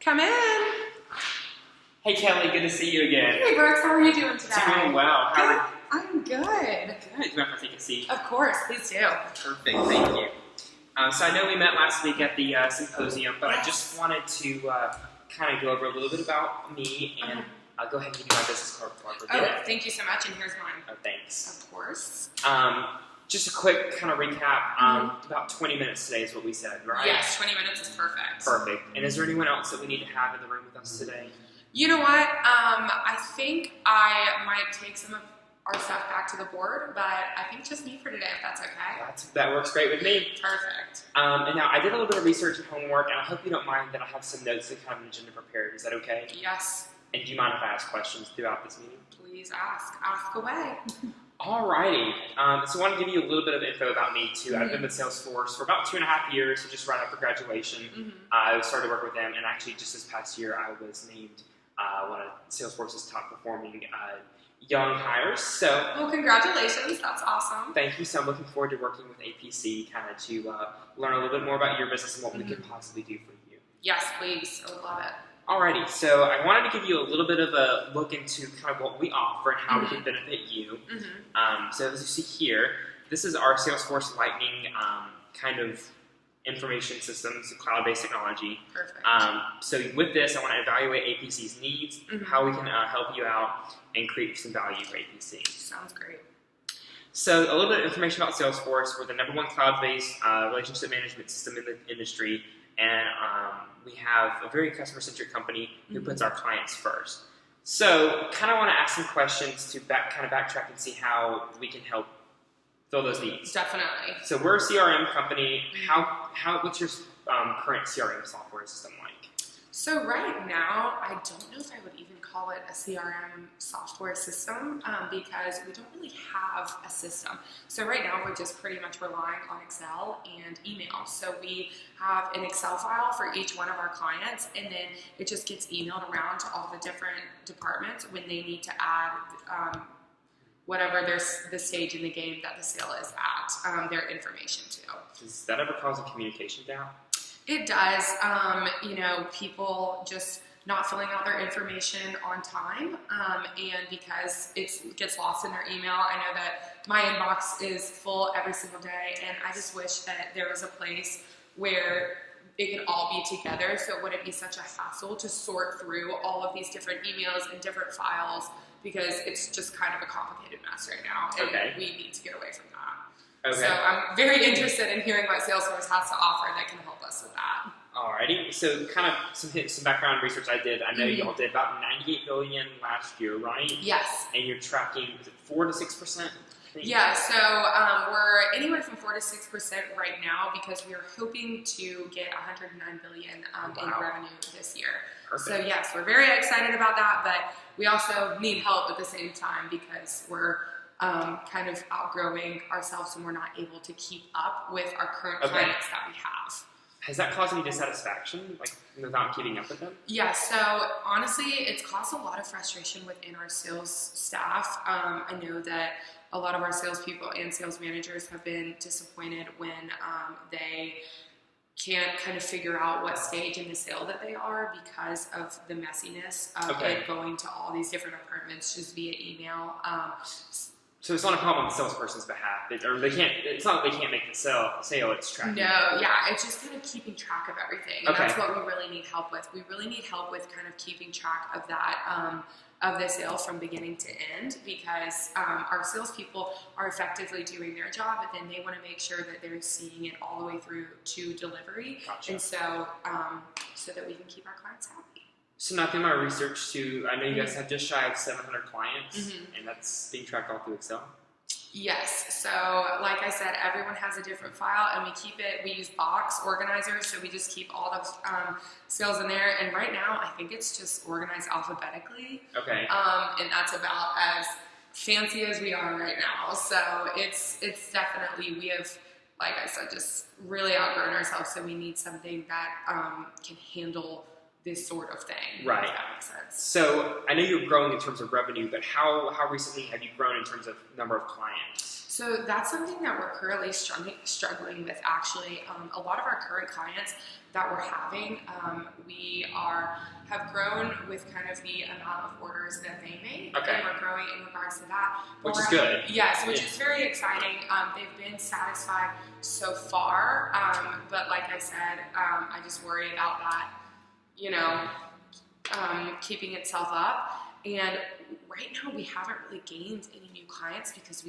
Come in. Hey Kelly, good to see you again. Hey Brooks, how are you doing today? Doing well. I'm good. Good. Do you want to take a seat? Of course, please do. Perfect, thank you. So I know we met last week at the symposium, but I just wanted to kind of go over a little bit about me, and I'll go ahead and give you my business card before I forget. Oh, thank you so much, and here's mine. Oh, thanks. Of course. Just a quick kind of recap. About 20 minutes today is what we said, right? Yes, 20 minutes is perfect. Perfect. And is there anyone else that we need to have in the room with us today? You know what? I think I might take some of our stuff back to the board, but I think just me for today, if that's okay. That works great with me. Perfect. And now I did a little bit of research and homework, and I hope you don't mind that I have some notes and kind of an agenda prepared. Is that okay? Yes. And do you mind if I ask questions throughout this meeting? Please ask. Ask away. Alrighty. So I want to give you a little bit of info about me too. I've been with SalesForce for about 2.5 years, so just right after graduation. I started to work with them, and actually just this past year I was named one of SalesForce's top performing young hires. So, well, congratulations. That's awesome. Thank you. So I'm looking forward to working with APC kind of to learn a little bit more about your business and what we could possibly do for you. Yes, please. I would love it. Alrighty, so I wanted to give you a little bit of a look into kind of what we offer and how we can benefit you. So as you see here, this is our SalesForce Lightning kind of information system. It's a cloud-based technology. Perfect. So with this, I want to evaluate APC's needs, how we can help you out, and create some value for APC. Sounds great. So a little bit of information about SalesForce. We're the #1 cloud-based relationship management system in the industry, and we have a very customer-centric company who puts our clients first. So kind of want to ask some questions to backtrack and see how we can help fill those needs. Definitely. So we're a CRM company. What's your current CRM software system like? So right now, I don't know if I would even call it a CRM software system because we don't really have a system. So right now, we're just pretty much relying on Excel and email. So we have an Excel file for each one of our clients, and then it just gets emailed around to all the different departments when they need to add whatever the stage in the game that the sale is at, their information to. Does that ever cause a communication gap? It does. People just not filling out their information on time, and because it gets lost in their email. I know that my inbox is full every single day, and I just wish that there was a place where it could all be together, so it wouldn't be such a hassle to sort through all of these different emails and different files, because it's just kind of a complicated mess right now, and we need to get away from that. So I'm very interested in hearing what SalesForce has to offer that can help us with that. Alrighty, so kind of some background research I did. I know y'all did about $98 billion last year, right? Yes. And you're tracking, is it 4 to 6%? Yeah, so we're anywhere from 4 to 6% right now, because we are hoping to get $109 billion in revenue this year. Perfect. So yes, we're very excited about that, but we also need help at the same time because we're kind of outgrowing ourselves and we're not able to keep up with our current clients that we have. Has that caused any dissatisfaction, like without keeping up with them? Yeah, so honestly, it's caused a lot of frustration within our sales staff. I know that a lot of our salespeople and sales managers have been disappointed when they can't kind of figure out what stage in the sale that they are because of the messiness of it going to all these different apartments just via email. So it's not a problem on the salesperson's behalf. It's not that they can't make the sale, it's tracking. No, yeah, it's just kind of keeping track of everything. And that's what we really need help with. We really need help with kind of keeping track of that, of the sale from beginning to end, because our salespeople are effectively doing their job, but then they want to make sure that they're seeing it all the way through to delivery. Gotcha. And so, so that we can keep our clients happy. So now through my research too, I know you guys have just shy of 700 clients, and that's being tracked all through Excel? Yes. So like I said, everyone has a different file, and we use box organizers, so we just keep all the sales in there. And right now, I think it's just organized alphabetically. Okay. And that's about as fancy as we are right now. So it's definitely, we have, like I said, just really outgrown ourselves, so we need something that can handle this sort of thing. Right. If that makes sense. So I know you're growing in terms of revenue, but how recently have you grown in terms of number of clients? So that's something that we're currently struggling with, actually. A lot of our current clients that we're having, have grown with kind of the amount of orders that they make, Okay. and we're growing in regards to that. Which is good. Yes, which is very exciting. They've been satisfied so far, but like I said, I just worry about that, keeping itself up. And right now, we haven't really gained any new clients because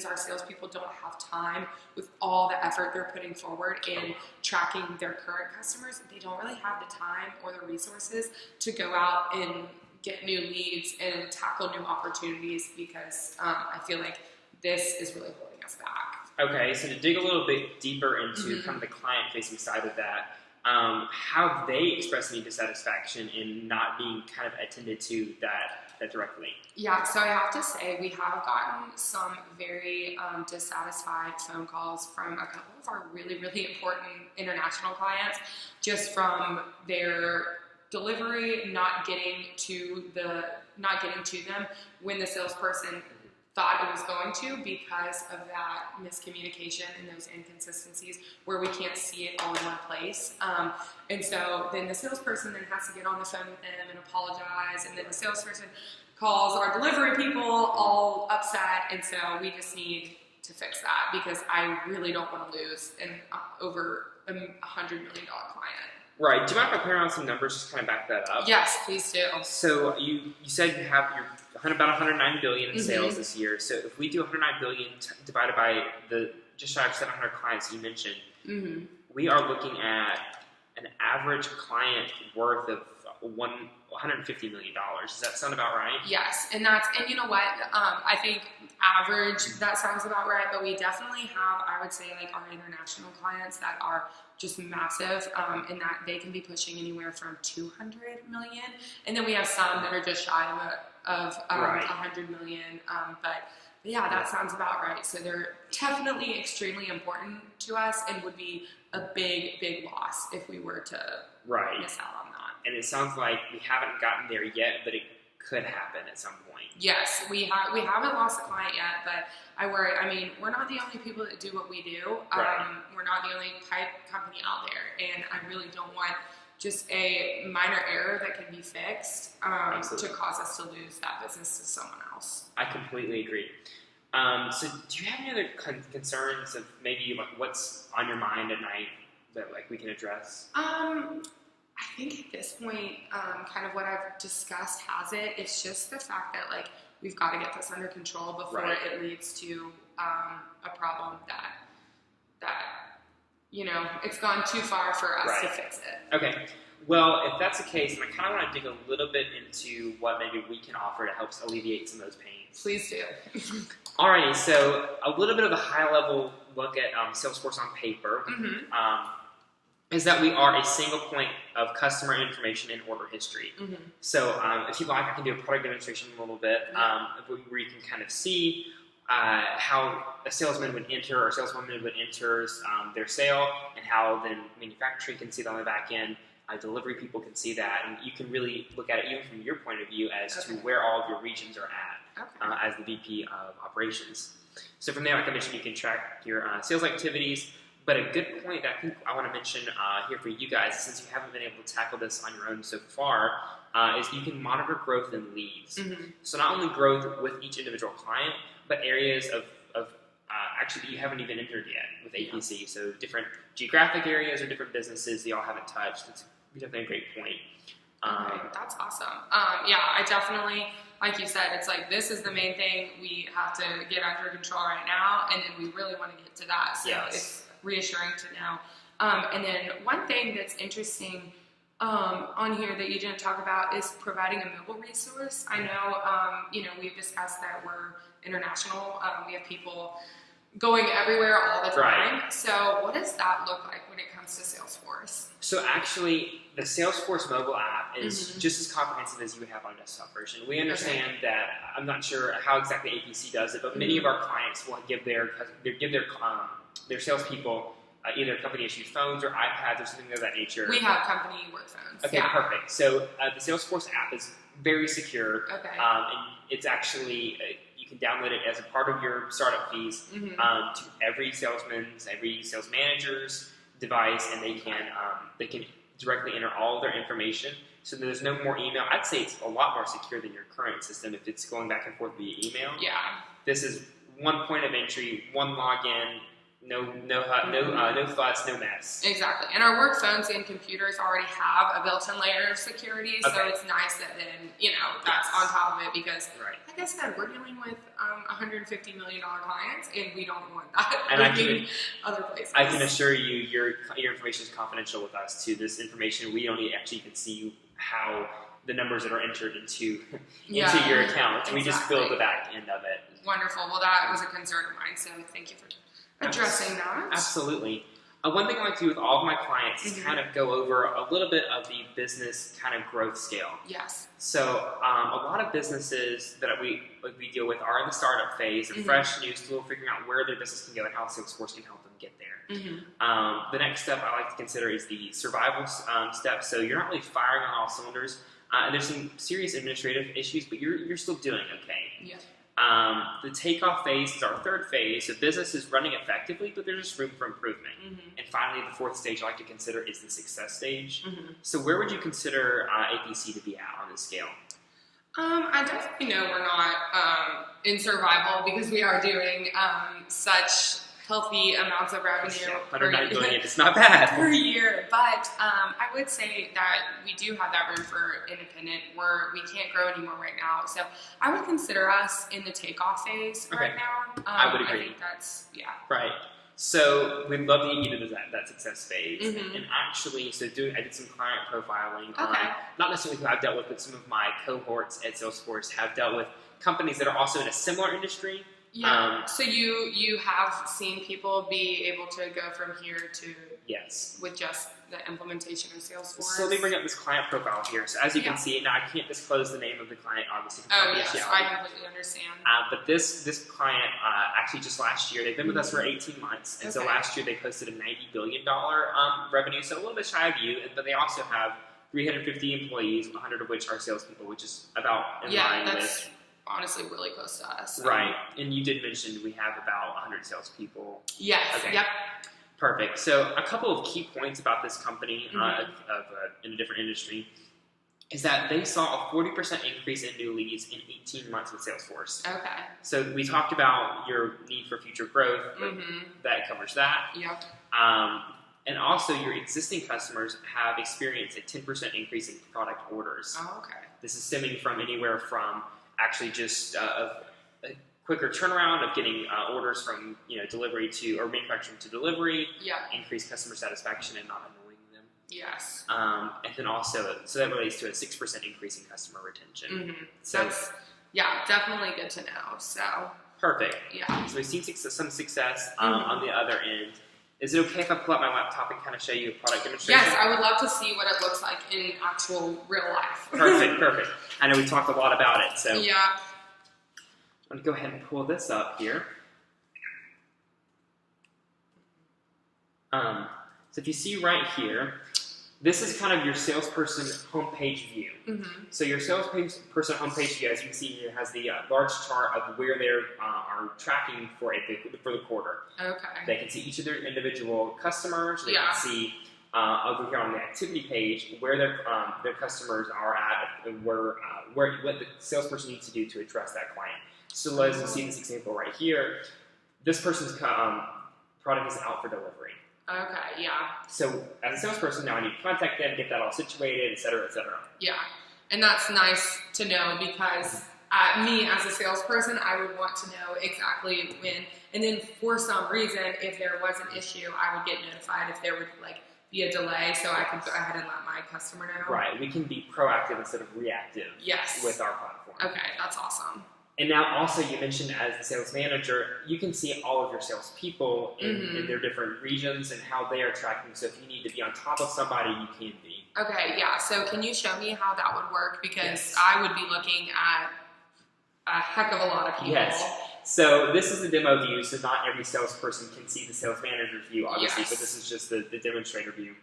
our salespeople don't have time with all the effort they're putting forward in tracking their current customers. They don't really have the time or the resources to go out and get new leads and tackle new opportunities because I feel like this is really holding us back. Okay, so to dig a little bit deeper into kind of the client-facing side of that, how have they expressed any dissatisfaction in not being kind of attended to that directly? Yeah, so I have to say we have gotten some very dissatisfied phone calls from a couple of our really, really important international clients, just from their delivery not getting to them when the salesperson thought it was going to, because of that miscommunication and those inconsistencies where we can't see it all in one place. And so then the salesperson then has to get on the phone with them and apologize, and then the salesperson calls our delivery people all upset, and so we just need to fix that because I really don't want to lose over $100 million client. Right. Do you mind if I play around some numbers just kind of back that up? Yes, please do. So you said you're about 109 billion in sales this year. So if we do 109 billion divided by the just shy of 700 clients you mentioned, we are looking at an average client worth of $150 million. Does that sound about right? Yes, and you know what? I think average, that sounds about right, but we definitely have, I would say, like our international clients that are just massive, in that they can be pushing anywhere from 200 million, and then we have some that are just shy of 100 million, but yeah, that sounds about right. So they're definitely extremely important to us and would be a big, big loss if we were to miss out on that. And it sounds like we haven't gotten there yet, but it could happen at some point. Yes, we haven't lost a client yet, but I worry. I mean, we're not the only people that do what we do. We're not the only pipe company out there, and I really don't want just a minor error that can be fixed to cause us to lose that business to someone else. I completely agree. So do you have any other concerns of maybe like what's on your mind at night that like we can address? I think at this point, kind of what I've discussed has it. It's just the fact that like we've got to get this under control before it leads to a problem that it's gone too far for us to fix it. Okay. Well, if that's the case, then I kind of want to dig a little bit into what maybe we can offer to help alleviate some of those pains. Please do. Alrighty, so a little bit of a high-level look at SalesForce on paper is that we are a single point of customer information and order history. So if you'd like, I can do a product demonstration a little bit where you can kind of see how a salesman would enter or saleswoman would enter their sale, and how then manufacturing can see that on the back end. Delivery people can see that, and you can really look at it even from your point of view as to where all of your regions are at as the VP of operations. So from there, like I mentioned, you can track your sales activities. But a good point that I think I want to mention here for you guys, since you haven't been able to tackle this on your own so far, is you can monitor growth in leads. So not only growth with each individual client, but areas of actually that you haven't even entered yet with APC. So different geographic areas or different businesses that y'all haven't touched. That's definitely a great point. Okay, that's awesome. Yeah, I definitely, like you said, it's like this is the main thing we have to get under control right now, and then we really want to get to that. So it's reassuring to know. And then one thing that's interesting on here that you didn't talk about is providing a mobile resource. I know, we've discussed that we're international. We have people going everywhere all the time. So what does that look like when it comes to SalesForce? So actually, the SalesForce mobile app is just as comprehensive as you would have on a desktop version. We understand that, I'm not sure how exactly APC does it, but many of our clients will give their salespeople either company-issued phones or iPads or something of that nature. We have company work phones. Okay, perfect. So the SalesForce app is very secure. Okay. And it's actually, you can download it as a part of your startup fees to every salesman's, every sales manager's device, and they can directly enter all of their information. So there's no more email. I'd say it's a lot more secure than your current system if it's going back and forth via email. Yeah. This is one point of entry, one login, no fuss, no mess. Exactly. And our work phones and computers already have a built-in layer of security, so it's nice that then, that's on top of it because, like I said, we're dealing with $150 million clients, and we don't want that and other places. I can assure you your information is confidential with us, too. This information, we don't actually even see how the numbers that are entered into your account. Exactly. We just build the back end of it. Wonderful. Well, that was a concern of mine, so thank you for addressing that. Absolutely. One thing I like to do with all of my clients is kind of go over a little bit of the business kind of growth scale. Yes. So a lot of businesses that we deal with are in the startup phase, and fresh, new, still figuring out where their business can go and how SalesForce can help them get there. The next step I like to consider is the survival step. So you're not really firing on all cylinders. And there's some serious administrative issues, but you're still doing okay. Yeah. The takeoff phase is our third phase. The business is running effectively, but there's just room for improvement. And finally, the fourth stage I like to consider is the success stage. So where would you consider APC to be at on this scale? I definitely know we're not in survival because we are doing such healthy amounts of revenue. $109 billion, it's not bad. Per year. But I would say that we do have that room for independent where we can't grow anymore right now. So I would consider us in the takeoff phase right now. I would agree. I think that's, Right. So we'd love to get you to that success phase. And actually, I did some client profiling on, not necessarily who I've dealt with, but some of my cohorts at SalesForce have dealt with companies that are also in a similar industry. Yeah. So you have seen people be able to go from here to with just the implementation of Salesforce. So let me bring up this client profile here. So as you can see, now I can't disclose the name of the client, obviously. Yes, I completely understand. But this client actually just last year, they've been with us for 18 months, and so last year they posted a $90 billion revenue, so a little bit shy of you, but they also have 350 employees, 100 of which are salespeople, which is about in line with. Honestly, really close to us. Right, and you did mention we have about 100 salespeople. Yes. Okay. Yep. Perfect. So a couple of key points about this company in a different industry is that they saw a 40% increase in new leads in 18 months with Salesforce. Okay. So we talked about your need for future growth. That covers that. Yep. And also your existing customers have experienced a 10% increase in product orders. Oh, okay. This is stemming from anywhere from actually just a quicker turnaround of getting orders from delivery to or manufacturing to delivery. Yeah. Increased customer satisfaction and not annoying them. Yes. And then also, so that relates to a 6% increase in customer retention. So that's definitely good to know. So perfect. Yeah. So we've seen some success on the other end. Is it okay if I pull out my laptop and kind of show you a product demonstration? Yes, I would love to see what it looks like in actual real life. Perfect. I know we talked a lot about it, so yeah. I'm going to go ahead and pull this up here. So if you see right here, this is kind of your salesperson homepage view. So your salesperson homepage view, as you can see here, has the large chart of where they are tracking for the quarter. Okay. They can see each of their individual customers. They can see over here on the activity page where their customers are at, and what the salesperson needs to do to address that client. So as you see in this example right here, this person's product is out for delivery. Okay, yeah. So as a salesperson, now I need to contact them, get that all situated, et cetera, et cetera. Yeah, and that's nice to know because me as a salesperson, I would want to know exactly when, and then for some reason, if there was an issue, I would get notified if there would be a delay, so I could go ahead and let my customer know. Right, we can be proactive instead of reactive with our platform. Okay, that's awesome. And now also you mentioned as the sales manager, you can see all of your salespeople in their different regions and how they are tracking. So if you need to be on top of somebody, you can be. Okay, yeah. So can you show me how that would work? Because I would be looking at a heck of a lot of people. Yes. So this is the demo view, so not every salesperson can see the sales manager's view, obviously, but this is just the demonstrator view.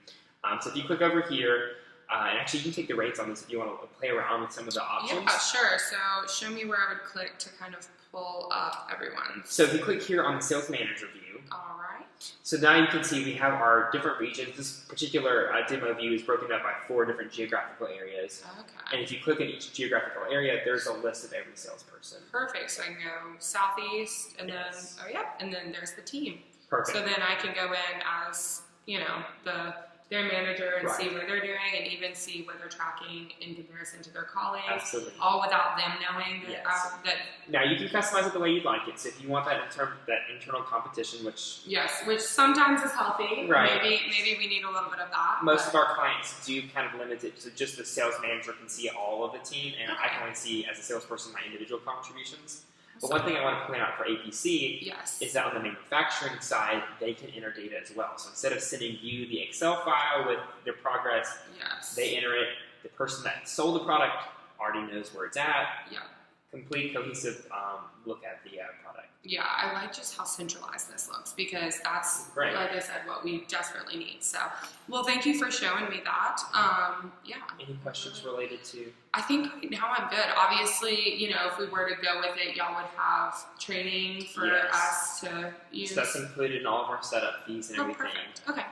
So if you click over here, And actually, you can take the rates on this if you want to play around with some of the options. Yeah, sure. So show me where I would click to kind of pull up everyone's. So if you click here on the sales manager view. All right. So now you can see we have our different regions. This particular demo view is broken up by 4 different geographical areas. Okay. And if you click in each geographical area, there's a list of every salesperson. Perfect. So I can go southeast, and then and then there's the team. Perfect. So then I can go in as their manager and see what they're doing, and even see what they're tracking in comparison to their colleagues. Absolutely. All without them knowing that. Yes. Now you can customize it the way you'd like it. So if you want that internal competition, which which sometimes is healthy. Right. Maybe we need a little bit of that. Most of our clients do kind of limit it so just the sales manager can see all of the team, and I can only see as a salesperson my individual contributions. But one thing I want to point out for APC is that on the manufacturing side, they can enter data as well. So instead of sending you the Excel file with their progress, they enter it. The person that sold the product already knows where it's at. Yeah. Complete, cohesive look at the product. Yeah, I like just how centralized this looks, because that's, like I said, what we desperately need. So, well, thank you for showing me that. Any questions related to? I think right now I'm good. Obviously, if we were to go with it, y'all would have training for us to use. So that's included in all of our setup fees and everything. Perfect. Okay.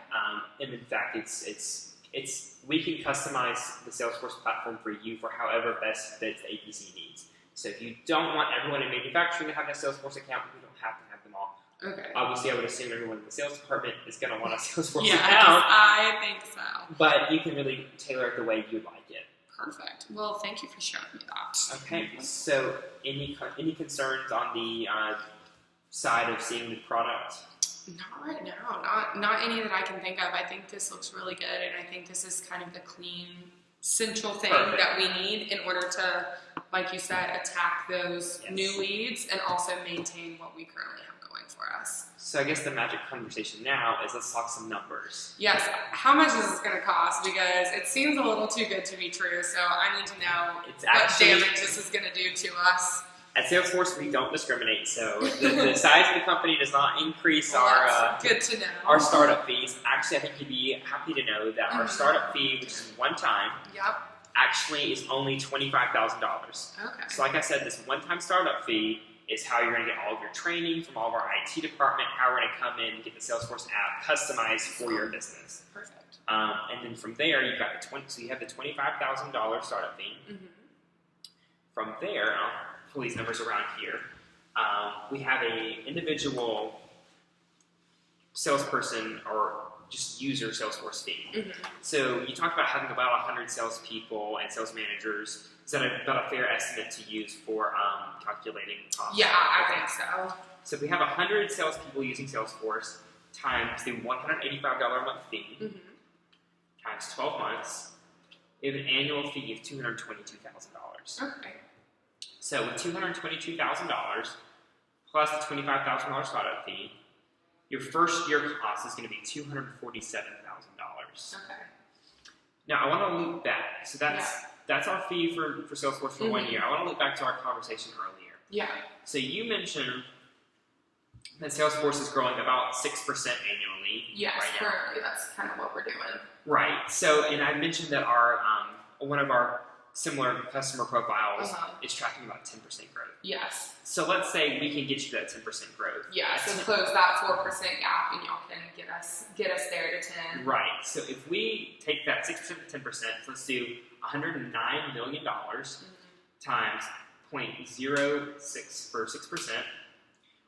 And in fact, we can customize the SalesForce platform for you for however best fits the APC needs. So if you don't want everyone in manufacturing to have a SalesForce account, we don't have to have them all. Okay. Obviously, I would assume everyone in the sales department is going to want a SalesForce account. Yeah, I think so. But you can really tailor it the way you'd like it. Perfect. Well, thank you for showing me that. Okay. So any concerns on the side of seeing the product? Not right now. Not any that I can think of. I think this looks really good, and I think this is kind of the clean, central thing that we need in order to, like you said, attack those new leads and also maintain what we currently have going for us. So I guess the magic conversation now is let's talk some numbers. Yes. How much is this going to cost? Because it seems a little too good to be true, so I need to know what damage this is going to do to us. At SalesForce, we don't discriminate, so the size of the company does not increase our good to know. Our startup fees. Actually, I think you'd be happy to know that our startup fee, which is one time, actually is only $25,000. Okay. So like I said, this one-time startup fee is how you're going to get all of your training from all of our IT department, how we're going to come in and get the SalesForce app customized for your business. Perfect. And then from there, you've got so you have the $25,000 startup fee. Mm-hmm. From there, I'll pull these numbers around here. We have a individual salesperson or just user SalesForce fee. Mm-hmm. So you talked about having about 100 salespeople and sales managers. Is that about a fair estimate to use for calculating costs? Yeah, I think so. So if we have 100 salespeople using SalesForce times the $185 a month fee times 12 months, we have an annual fee of $222,000. Okay. So with $222,000 plus the $25,000 startup fee, your first year cost is going to be $247,000. Okay. Now I want to loop back. So that's our fee for SalesForce for 1 year. I want to loop back to our conversation earlier. Yeah. So you mentioned that SalesForce is growing about 6% annually. Yes, right now. currently that's kind of what we're doing. Right. So, and I mentioned that our one of our similar customer profiles is tracking about 10% growth. Yes. So let's say we can get you that 10% growth. Yeah, so close that 4% gap and y'all can get us there to 10. Right. So if we take that 6% to 10%, so let's do $109 million times 0.06 for 6%,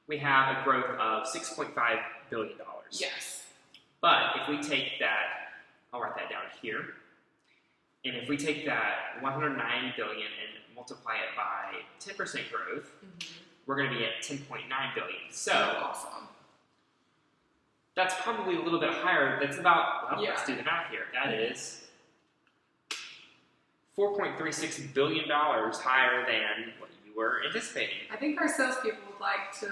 we have a growth of $6.5 billion. Yes. But if we take that, I'll write that down here. And if we take that $109 billion and multiply it by 10% growth, we're going to be at $10.9 billion. So awesome. That's probably a little bit higher. That's about, let's do the math here. That is $4.36 billion higher than what you were anticipating. I think our salespeople would like to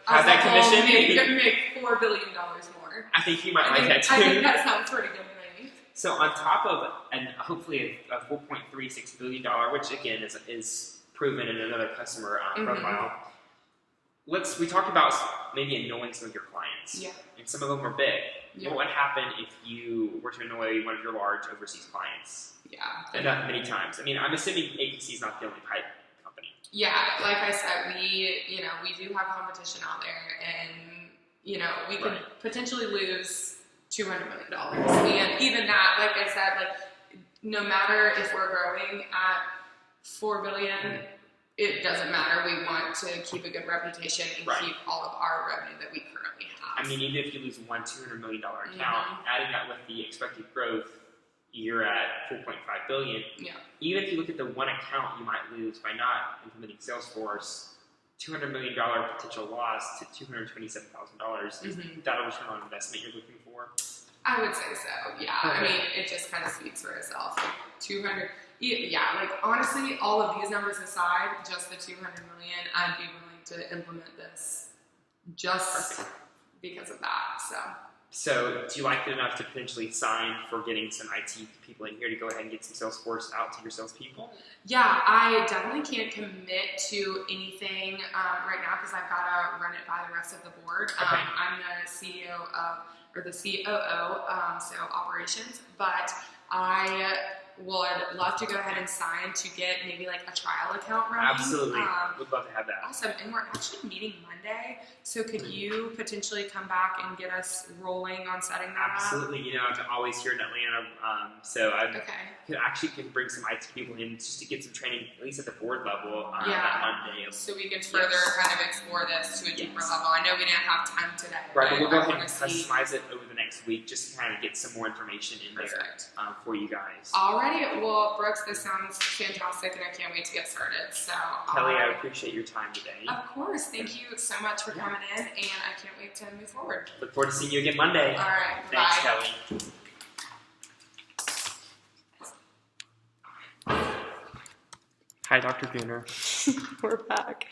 have that commission. Make $4 billion more. I think you might like that too. I think that sounds pretty good to me. So on top of hopefully a $4.36 billion, which again is proven in another customer profile. We talked about maybe annoying some of your clients. Yeah. And some of them are big. Yeah. What would happen if you were to annoy one of your large overseas clients? Yeah. Enough many times. I mean, I'm assuming APC is not the only pipe company. Yeah, like I said, we do have competition out there, and we could potentially lose $200 million. And even that, like I said, like no matter if we're growing at $4 billion, it doesn't matter. We want to keep a good reputation and keep all of our revenue that we currently have. I mean, even if you lose one $200 million account, adding that with the expected growth, you're at $4.5 billion. Yeah. Even if you look at the one account you might lose by not implementing SalesForce, $200 million potential loss to $227,000. Is that a return on investment you're looking for? I would say so, yeah. I mean, it just kind of speaks for itself. 200, yeah, like honestly, all of these numbers aside, just the 200 million, I'd be willing to implement this just because of that, So, do you like it enough to potentially sign for getting some IT people in here to go ahead and get some Salesforce out to your salespeople? Yeah, I definitely can't commit to anything right now because I've got to run it by the rest of the board. I'm the CEO or the COO, so operations, but I would love to go ahead and sign to get maybe like a trial account running. Absolutely. Would love to have that. Awesome. And we're actually meeting Monday, so could you potentially come back and get us rolling on setting that up? Absolutely. I'm always here in Atlanta, so I could bring some IT people in just to get some training, at least at the board level, that Monday. So we can further kind of explore this to a deeper level. I know we didn't have time today. Right, but we'll go ahead and customize it over the next week just to kind of get some more information in there for you guys. Alrighty. Well, Brooks, this sounds fantastic, and I can't wait to get started. So, Kelly, I appreciate your time today. Of course. Thank you so much for coming in, and I can't wait to move forward. Look forward to seeing you again Monday. All right. Thanks, Kelly. Hi, Dr. Gooner. We're back.